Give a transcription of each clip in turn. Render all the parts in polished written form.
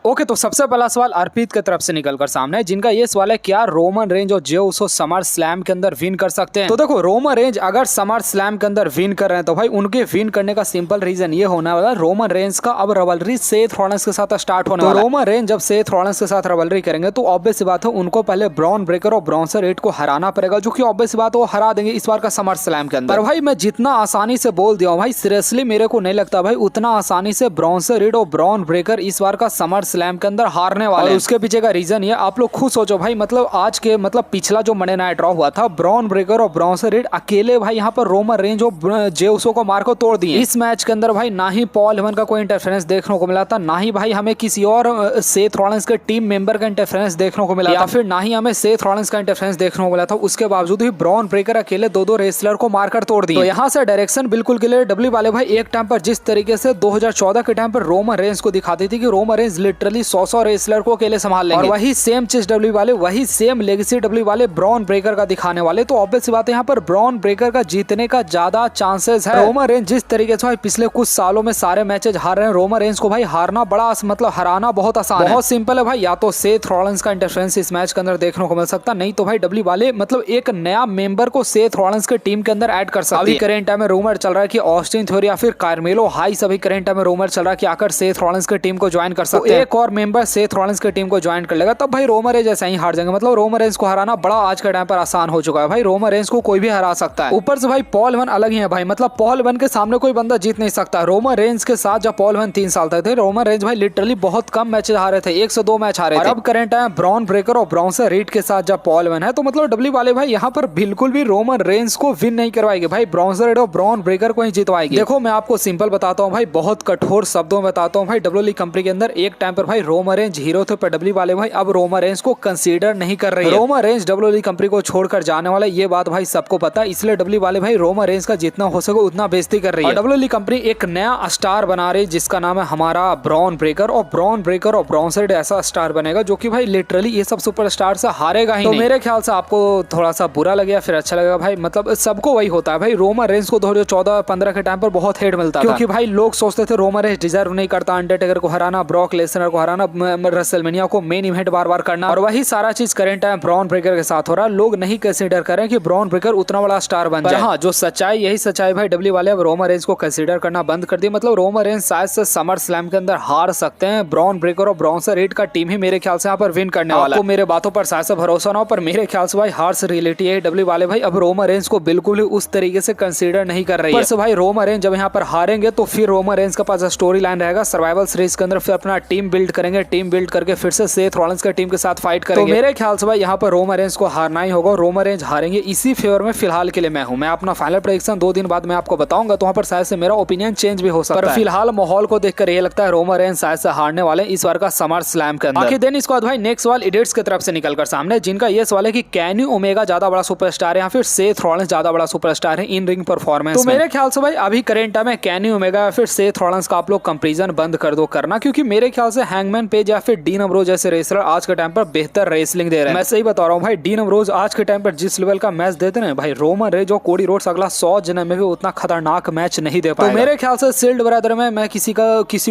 Okay, तो सबसे पहला सवाल अर्पित की तरफ से निकलकर सामने है, जिनका ये सवाल है क्या रोमन रेंज और जे उसो समर स्लैम के अंदर विन कर सकते हैं। तो देखो, रोमन रेंज अगर समर स्लैम के अंदर विन कर रहे हैं तो भाई उनके विन करने का सिंपल रीजन ये होने वाला है, रोमन रेंज का अब रवलरी सेथ रॉलिंस के साथ स्टार्ट होने वाला है। रोमन रेंज जब सेथ रॉलिंस के साथ रवलरी करेंगे तो ऑब्वियस बात है उनको पहले ब्रॉन ब्रेकर और ब्रॉन्सन रीड को हराना पड़ेगा, जो कि ऑब्वियस बात है वो हरा देंगे इस बार का समर स्लैम के अंदर। पर भाई मैं जितना आसानी से बोल दिया हूँ भाई, सीरियसली मेरे को नहीं लगता भाई उतना आसानी से ब्रॉन्सन रीड और ब्रॉन ब्रेकर इस बार का समर स्लैम के अंदर हारने वाले। और उसके पीछे का रीजन ये, आप लोग खुद सोचो भाई, मतलब आज के मतलब पिछला जो मंडे नाइट ड्रॉ हुआ था, ब्रॉन ब्रेकर और ब्रॉन्सन रीड अकेले भाई यहाँ पर रोमन रेंज और जे उसो को मार को तोड़ दिए। इस मैच के अंदर भाई ना ही पॉल हेमन का कोई इंटरफेरेंस देखने को मिला था, ना ही भाई हमें किसी और सेथ रॉलिंस के टीम मेंबर का इंटरफेरेंस देखने को मिला, या फिर ना ही हमें सेथ रॉलिंस का इंटरफेरेंस देखने को मिला था। उसके बावजूद ही ब्रॉन ब्रेकर अकेले दो रेसलर को मारकर तोड़ दिए। तो यहाँ से डायरेक्शन बिल्कुल क्लियर, डब्ल्यू वाले भाई एक टाइम पर जिस तरीके से 2014 के टाइम पर रोमन रेंज को दिखाती थी कि रोमन रेंज लिटरली 100 रेसलर को अकेले संभाल लेंगे, और वही सेम चीज डब्ल्यू वाले, वही सेम लेगेसी डब्ल्यू वाले ब्रॉन ब्रेकर का दिखाने वाले। तो ऑब्वियस बात है यहाँ पर ब्रॉन ब्रेकर का जीतने का ज्यादा चांसेस है। रोमन रेंज जिस तरीके से भाई पिछले कुछ सालों में सारे मैचेज हार रहे हैं, रोमन रेंज को भाई हारना बड़ा मतलब हराना बहुत आसान है, बहुत सिंपल है भाई। या तो सेथ रॉलिंस का इंटरफेरेंस इस मैच के अंदर देखने को मिल सकता, नहीं तो भाई डब्ल्यू वाले मतलब एक नया मेंबर को सेथ रॉलिंस के टीम के अंदर ऐड कर सकते हैं। अभी करेंट टाइम में रूमर चल रहा है कि ऑस्टिन थ्योरी या फिर कार्मेलो हाइस, अभी करेंट टाइम में रूमर चल रहा है कि आकर सेथ रॉलिंस के टीम को ज्वाइन कर सकते हैं। एक और मेंबर सेथ रॉलिंस के टीम को ज्वाइन कर लेगा, तब भाई रोमन रेंज ऐसा ही हार जाएंगे। मतलब रोमन रेंज को हराना बड़ा आज के टाइम पर आसान हो चुका है भाई, रोमन रेंज को कोई भी हरा सकता है। ऊपर से भाई पॉल हेमन अलग ही है भाई, मतलब पॉल हेमन के सामने कोई बंदा जीत नहीं सकता। रोमन रेंज के साथ जब पॉल हेमन 3 साल तक थे, रोमन रेंज भाई लिटरली बहुत कम मैचेस हारे थे, 1 से 2 मैच हारे थे। और अब करंट टाइम ब्रॉन ब्रेकर और ब्रॉन्सन रीड के साथ जब पॉल हेमन है, तो मतलब डब्ल्यू वाले भाई यहाँ पर बिल्कुल भी रोमन रेंज को विन नहीं करवाएंगे भाई, ब्रॉन्सन रीड और ब्रॉन ब्रेकर को ही जितवाएंगे। देखो मैं आपको सिंपल बताता हूँ भाई, बहुत कठोर शब्दों में बताता हूँ भाई, डब्ल्यू कंपनी के अंदर एक टाइम पर भाई रोमन रेंज हीरो थे, पर डब्ल्यू वाले भाई अब रोमन रेंज को कंसीडर नहीं कर रही है। रोमन रेंज डब्ल्यू कंपनी को छोड़कर जाने वाला, ये बात भाई सबको पता है, इसलिए डब्ल्यू वाले भाई रोमन रेंज का जितना हो सके उतना बेइज्जती कर रही है। डब्ल्यू कंपनी एक नया स्टार बना रही है जिसका नाम है हमारा ब्रॉन ब्रेकर, और ब्रॉन ब्रेकर और ब्रॉन्सन रीड ऐसा स्टार बनेगा जो कि भाई लिटरली ये सब सुपरस्टार से हारेगा ही नहीं। तो मेरे ख्याल से आपको थोड़ा सा बुरा लगेगा फिर अच्छा लगेगा भाई, मतलब सबको वही होता है भाई। रोमन रेंज को 2014-15 के टाइम पर बहुत हेट मिलता था, क्योंकि भाई लोग सोचते थे रोमन रेंज डिजर्व नहीं करता अंडरटेकर को हराना, ब्रॉक लेसनर को हराना, रेसलमेनिया को मेन इवेंट बार-बार करना, और वही सारा चीज करंट टाइम ब्रॉन ब्रेकर के साथ हो रहा है। लोग नहीं कंसीडर कर रहे हैं कि ब्रॉन ब्रेकर उतना बड़ा स्टार बन जाए। हाँ, जो सच्चाई यही सच्चाई भाई, डब्ल्यू वाले अब रोमन रेंज को कंसीडर करना बंद कर दिया। मतलब रोमन रेंज शायद से समर स्लैम के अंदर हार सकते हैं, ब्रॉन ब्रेकर और ब्रॉन्सन रीड का टीम ही मेरे ख्याल से यहाँ पर विन करने वाला है। आपको मेरे बातों पर शायद से भरोसा ना हो, पर मेरे ख्याल से भाई हार से रिलेटेड है, डब्ल्यू वाले भाई अब रोमन रेंज को बिल्कुल ही उस तरीके से कंसीडर नहीं कर रही है। पर भाई रोमन रेंज जब यहाँ पर हारेंगे तो फिर रोमन रेंज के पास स्टोरी लाइन रहेगा सर्वाइवल सीरीज के अंदर, फिर अपना टीम बिल्ड करेंगे, टीम बिल्ड करके फिर से सेथ रॉलिंस के टीम के साथ फाइट करेंगे। तो मेरे ख्याल से भाई यहाँ पर रोमन रेंज को हारना ही होगा, रोमन रेंज हारेंगे, इसी फेवर में फिलहाल के लिए मैं हूँ। मैं अपना फाइनल प्रेडिक्शन 2 दिन बाद मैं आपको बताऊंगा, तो वहाँ पर शायद से मेरा ओपिनियन चेंज भी हो सकता है, पर फिलहाल माहौल को देखकर ये लगता है रोमन रेंज शायद से हारने वाले इस बार का समर स्लैम के अंदर। बाकी दिन इसके बाद भाई नेक्स्ट सवाल इडियट्स की तरफ से निकलकर सामने, जिनका ये सवाल है कि केनी ओमेगा ज्यादा बड़ा सुपरस्टार है या फिर सेथ रॉलिंस ज्यादा बड़ा सुपरस्टार है इन रिंग परफॉर्मेंस। तो मेरे ख्याल से भाई अभी करेंट टाइम में केनी ओमेगा या फिर सेथ रॉलिंस का आप लोग कंपैरिजन बंद कर दो करना, क्योंकि मेरे ख्याल से हैंगमैन पेज या फिर डीन अम्ब्रोज जैसे रेसलर आज के टाइम पर बेहतर रेसलिंग दे रहे हैं। मैं सही बता रहा हूँ भाई, डीन अम्ब्रोज आज के टाइम पर जिस लेवल का मैच देते हैं भाई, रोमन रेंज और कोडी रोड्स अगला 100 जने में भी उतना खतरनाक मैच नहीं दे पाएगा। तो मेरे ख्याल से सील्ड ब्रदर में मैं किसी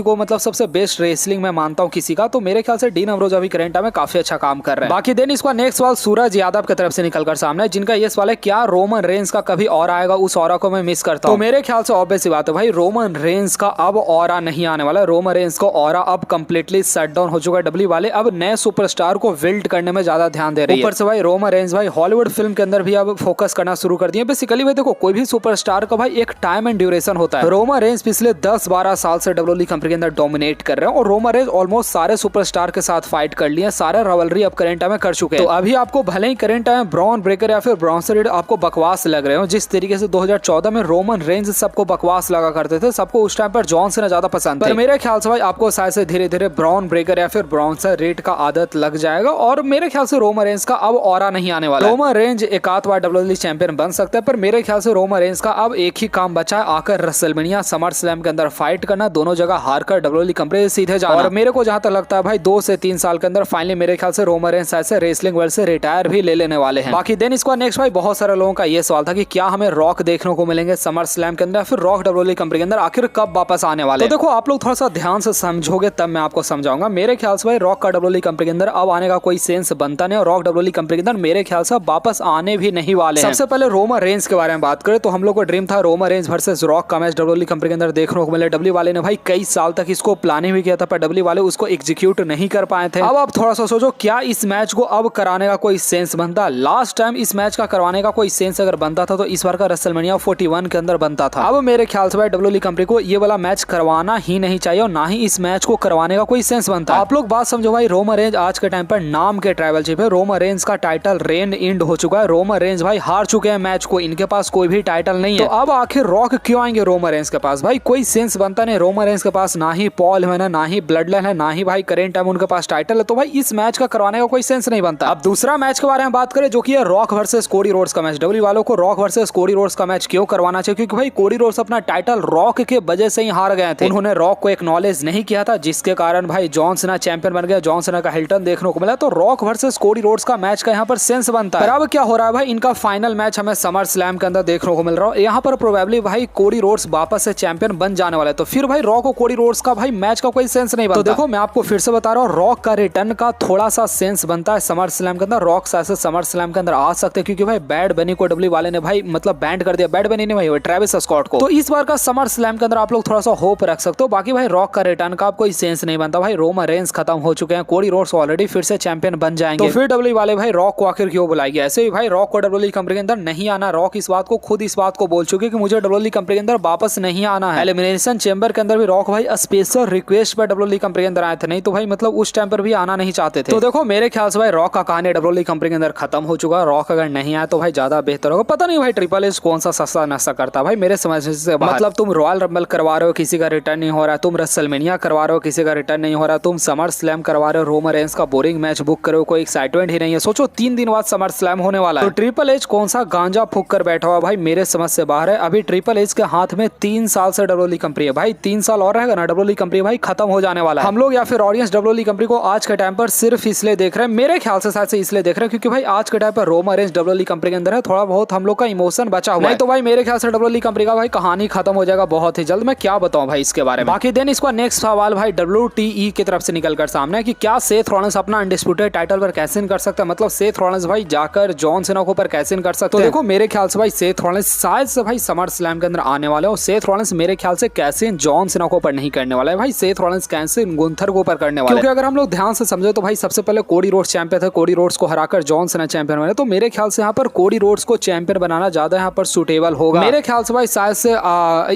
को मतलब सबसे बेस्ट रेसलिंग में मानता हूँ किसी का, तो मेरे ख्याल से डीन अम्ब्रोज अभी करेंट टाइम में काफी अच्छा काम कर रहे हैं। बाकी दिन इसका नेक्स्ट सवाल सूरज यादव की तरफ से निकलकर सामने, जिनका ये सवाल है क्या रोमन रेंज का कभी और आएगा, उस ऑरा को मैं मिस करता हूँ। तो मेरे ख्याल से ऑब्वियस सी बात है भाई, रोमन रेंज का अब ऑरा नहीं आने वाला है, रोमन रेंज को ऑरा अब कंप्लीटली शट डाउन हो चुका है। डब्ल्यू वाले अब नए सुपरस्टार को बिल्ड करने में ज्यादा ध्यान दे रही है। ऊपर से भाई रोमन रेंज भाई हॉलीवुड फिल्म के अंदर भी अब फोकस करना शुरू कर दिए। बेसिकली भाई देखो, कोई भी सुपरस्टार का भाई एक टाइम एंड ड्यूरेशन होता है। रोमन रेंज पिछले 10-12 साल से डब्ल्यूडब्ल्यूई कंपनी के अंदर डोमिनेट कर रहे हैं, और रोमन रेंज ऑलमोस्ट सारे सुपरस्टार के साथ फाइट कर लिए, सारे रवलरी अब करेंट टाइम में कर चुके हैं। तो अभी आपको भले ही करेंट टाइम ब्रॉन ब्रेकर या फिर ब्रॉन्सन रीड आपको बकवास लग रहे हो, जिस तरीके से 2014 में रोमन रेंज सबको बकवास लगा करते थे, सबको उस टाइम पर जॉन सीना ज्यादा पसंद थे। मेरे ख्याल से भाई आपको शायद से धीरे धीरे ब्रॉन ब्रेकर या फिर ब्रॉन्सन रीड का आदत लग जाएगा, और मेरे ख्याल से रोमन रेंज का अब ऑरा नहीं आने वाला। रोमन रेंज एक आध बार डब्ल्यूडब्ल्यूई चैंपियन बन सकता है, पर मेरे ख्याल से रोमन रेंज का अब एक ही काम बचा है, आकर रेसलमेनिया समर स्लैम के अंदर फाइट करना, दोनों जगह हार कर डब्ल्यूडब्ल्यूई कंपनी से सीधे जाना। और मेरे को जहां तक लगता है भाई 2 से 3 साल के अंदर फाइनली मेरे ख्याल से रोमन रेंज शायद से रेसलिंग वर्ल्ड से रिटायर भी ले लेने वाले हैं। बाकी दिन इसका नेक्स्ट भाई बहुत सारे लोगों का ये सवाल था कि क्या हमें रॉक देखने को मिलेंगे समर स्लैम के अंदर, फिर रॉक डब्ल्यूडब्ल्यूई कंपनी के अंदर आखिर कब वापस आने वाले। तो देखो आप लोग थोड़ा सा ध्यान से समझोगे तब मैं आपको आपको समझाऊंगा। मेरे ख्याल से भाई रॉक का WWE कंपनी के अंदर अब आने का कोई सेंस बनता नहीं और रॉक WWE कंपनी के अंदर मेरे ख्याल से वापस आने भी नहीं वाले हैं। सबसे पहले रोमन रेंज के बारे में बात करें तो हम लोग को ड्रीम था रोमन रेंज वर्सेस रॉक का मैच WWE कंपनी के अंदर देखने को मिले। WWE वाले ने भाई कई साल तक इसको प्लानिंग भी किया था पर WWE वाले उसको एग्जीक्यूट नहीं कर पाए थे। अब आप थोड़ा सा सोचो क्या इस मैच को अब कराने का कोई सेंस बनता। लास्ट टाइम इस मैच का करवाने का कोई सेंस अगर बनता था तो इस बार का रेसलमेनिया 41 के अंदर बनता था। अब मेरे ख्याल से भाई WWE कंपनी को ये वाला मैच करवाना ही नहीं चाहिए और ना ही इस मैच को करवाने का कोई सेंस बनता। आप लोग बात समझो भाई, रोमन रेंज आज के टाइम पर नाम के ट्राइबल चीफ है। रोमन रेंज का टाइटल रेन इंड हो चुका है। रोमन रेंज भाई हार चुके हैं मैच को, इनके पास कोई भी टाइटल नहीं है। तो अब आखिर रॉक क्यों आएंगे रोमन रेंज के पास? भाई कोई सेंस बनता नहीं। रोमन रेंज के पास ना ही पॉल है, ना ही ब्लड लाइन है, ना ही भाई करेंट टाइम उनके पास टाइटल है। तो भाई इस मैच का करवाने का कोई सेंस नहीं बनता। अब दूसरा मैच के बारे में बात करें जो कि है रॉक वर्सेस कोडी रोड्स का मैच। WWE वालों को रॉक वर्सेस कोडी रोड्स का मैच क्यों करवाना चाहिए? क्योंकि भाई कोडी रोड्स अपना टाइटल रॉक के वजह से ही हार गए थे। उन्होंने रॉक को एक्नॉलेज नहीं किया था जिसके कारण भाई जॉन सीना चैंपियन बन गया। जॉन सीना का हिल्टन देखने को मिला। तो रॉक वर्सेस कोडी रोड्स का मैच का यहाँ पर सेंस बनता है। अब क्या हो रहा है भाई, इनका फाइनल मैच हमें समर स्लैम के अंदर देखने को मिल रहा है। यहाँ पर प्रोबेबली भाई कोडी रोड्स वापस से चैंपियन बन जाने वाले। तो फिर भाई रॉक और कोडी रोड्स का भाई मैच का कोई सेंस नहीं बनता। तो देखो मैं आपको फिर से बता रहा हूँ, रॉक का रिटर्न का थोड़ा सा सेंस बनता है समर स्लैम के अंदर। रॉक ऐसे समर स्लैम के अंदर आ सकते हैं क्योंकि भाई बैड बनी को WWE वाले ने भाई मतलब बैंड कर दिया। बैड बनी नहीं भाई, ट्रेविस स्कॉट को। तो इस बार का समर स्लैम के अंदर आप लोग थोड़ा सा होप रख सकते हो। बाकी भाई रॉक का रिटर्न का कोई सेंस नहीं बनता। भाई रोमन रेंज खत्म हो चुके हैं, कोडी रोड्स ऑलरेडी फिर से चैंपियन बन जाएंगे। तो फिर WWE वाले भाई रॉक को आखिर क्यों बुलाएंगे? ऐसे ही भाई रॉक को WWE कंपनी के अंदर नहीं आना। रॉक इस बात को खुद इस बात को बोल चुके हैं कि मुझे WWE कंपनी के अंदर वापस नहीं आना है। एलिमिनेशन चेंबर के अंदर भी रॉक भाई स्पेशल रिक्वेस्ट पर WWE कंपनी के अंदर आए थे, नहीं तो भाई मतलब उस टाइम पर भी आना नहीं चाहते थे। तो देखो मेरे ख्याल से भाई रॉक का कहानी WWE कंपनी के अंदर खत्म हो चुका है। रॉक अगर नहीं आया तो भाई ज्यादा बेहतर होगा। पता नहीं भाई ट्रिपल एच कौन सा सस्ता नशा करता भाई मेरे समझ से। मतलब तुम रॉयल रंबल करवा रहे हो, किसी का रिटर्न नहीं हो रहा है। तुम रेसलमेनिया करवा रहे हो, किसी का रिटर्न नहीं हो रहा है। तुम समर स्लैम करवा रहे हो, रोमन रेंज का बोरिंग मैच बुक करो, कोई एक्साइटमेंट ही नहीं है। सोचो 3 दिन बाद समर स्लैम होने वाला है। तो ट्रिपल एच कौन सा गांजा फूक कर बैठा हुआ भाई मेरे समझ से बाहर है। अभी ट्रिपल एच के हाथ में 3 साल से WWE कंपनी है भाई। 3 साल और रहेगा ना WWE कंपनी भाई खत्म हो जाने वाला है। हम लोग या फिर ऑडियंस WWE कंपनी को आज के टाइम पर सिर्फ इसलिए देख रहे हैं, मेरे ख्याल से शायद से इसलिए देख रहे हैं क्योंकि भाई आज के टाइम पर रोमन रेंज WWE कंपनी के अंदर है। थोड़ा बहुत हम लोग का इमोशन बचा हुआ है। तो भाई मेरे ख्याल से WWE कंपनी का भाई कहानी खत्म हो जाएगा बहुत ही जल्द। मैं क्या बताऊं भाई इसके बारे में। बाकी देन इसका नेक्स्ट सवाल भाई WWE की तरफ से निकल कर सामने है कि क्या सेथ रॉलिंस अपना अनडिस्प्यूटेड टाइटल पर कैसे इन कर सकता है। मतलब सेथ रॉलिंस भाई जाकर जॉन सीना को पर कैसे इन कर सकते हैं। तो देखो मेरे ख्याल से भाई सेथ रॉलिंस शायद से भाई समर स्लैम के अंदर आने वाले हैं और सेथ रॉलिंस मेरे ख्याल से कैसे जॉन सीना को पर नहीं करने वाला है भाई। सेथ रॉलिंस कैसे गुंथर को पर करने वाला है। क्योंकि अगर हम लोग ध्यान से समझे तो भाई सबसे पहले कोडी रोड्स चैंपियन थे, कोडी रोड्स को हराकर जॉन सीना चैंपियन बने। तो मेरे ख्याल से यहाँ पर कोडी रोड्स को चैंपियन बनाना ज्यादा यहाँ पर सुटेबल होगा मेरे ख्याल से भाई। शायद से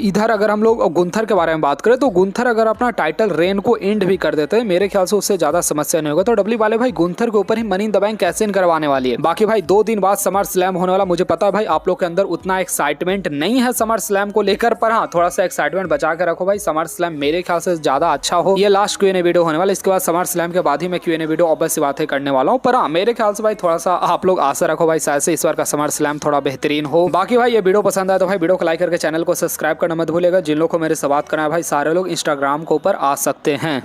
इधर अगर हम लोग गुंथर के बारे में बात करें तो गुंथर अगर अपना टाइटल रेन को एंड भी कर देते हैं मेरे ख्याल से उससे ज्यादा समस्या नहीं होगा। तो WWE वाले भाई गुंथर के ऊपर ही मनी इन द बैंक कैसे इन करवाने वाली है। बाकी भाई 2 दिन बाद समर स्लैम होने वाला। मुझे पता है भाई आप लोग के अंदर उतना एक्साइटमेंट नहीं है समर स्लैम को लेकर, पर हाँ थोड़ा सा एक्साइटमेंट बचा के रखो भाई। समर स्लैम मेरे ख्याल से ज्यादा अच्छा हो। ये लास्ट Q&A वीडियो होने वाला, इसके बाद समर स्लैम के बाद ही मैं Q&A वीडियो ऑब्वियस बातें करने वाला हूँ। पर हाँ मेरे ख्याल से भाई थोड़ा सा आप लोग आशा रखो भाई शायद से इस बार का समर स्लैम थोड़ा बेहतरीन हो। बाकी भाई ये वीडियो पसंद आया तो भाई वीडियो को लाइक करके चैनल को सब्सक्राइब करना मत भूलिएगा। जिन लोग को मेरे से बात करना है भाई सारे लोग इंस्टाग्राम के ऊपर आ सकते हैं।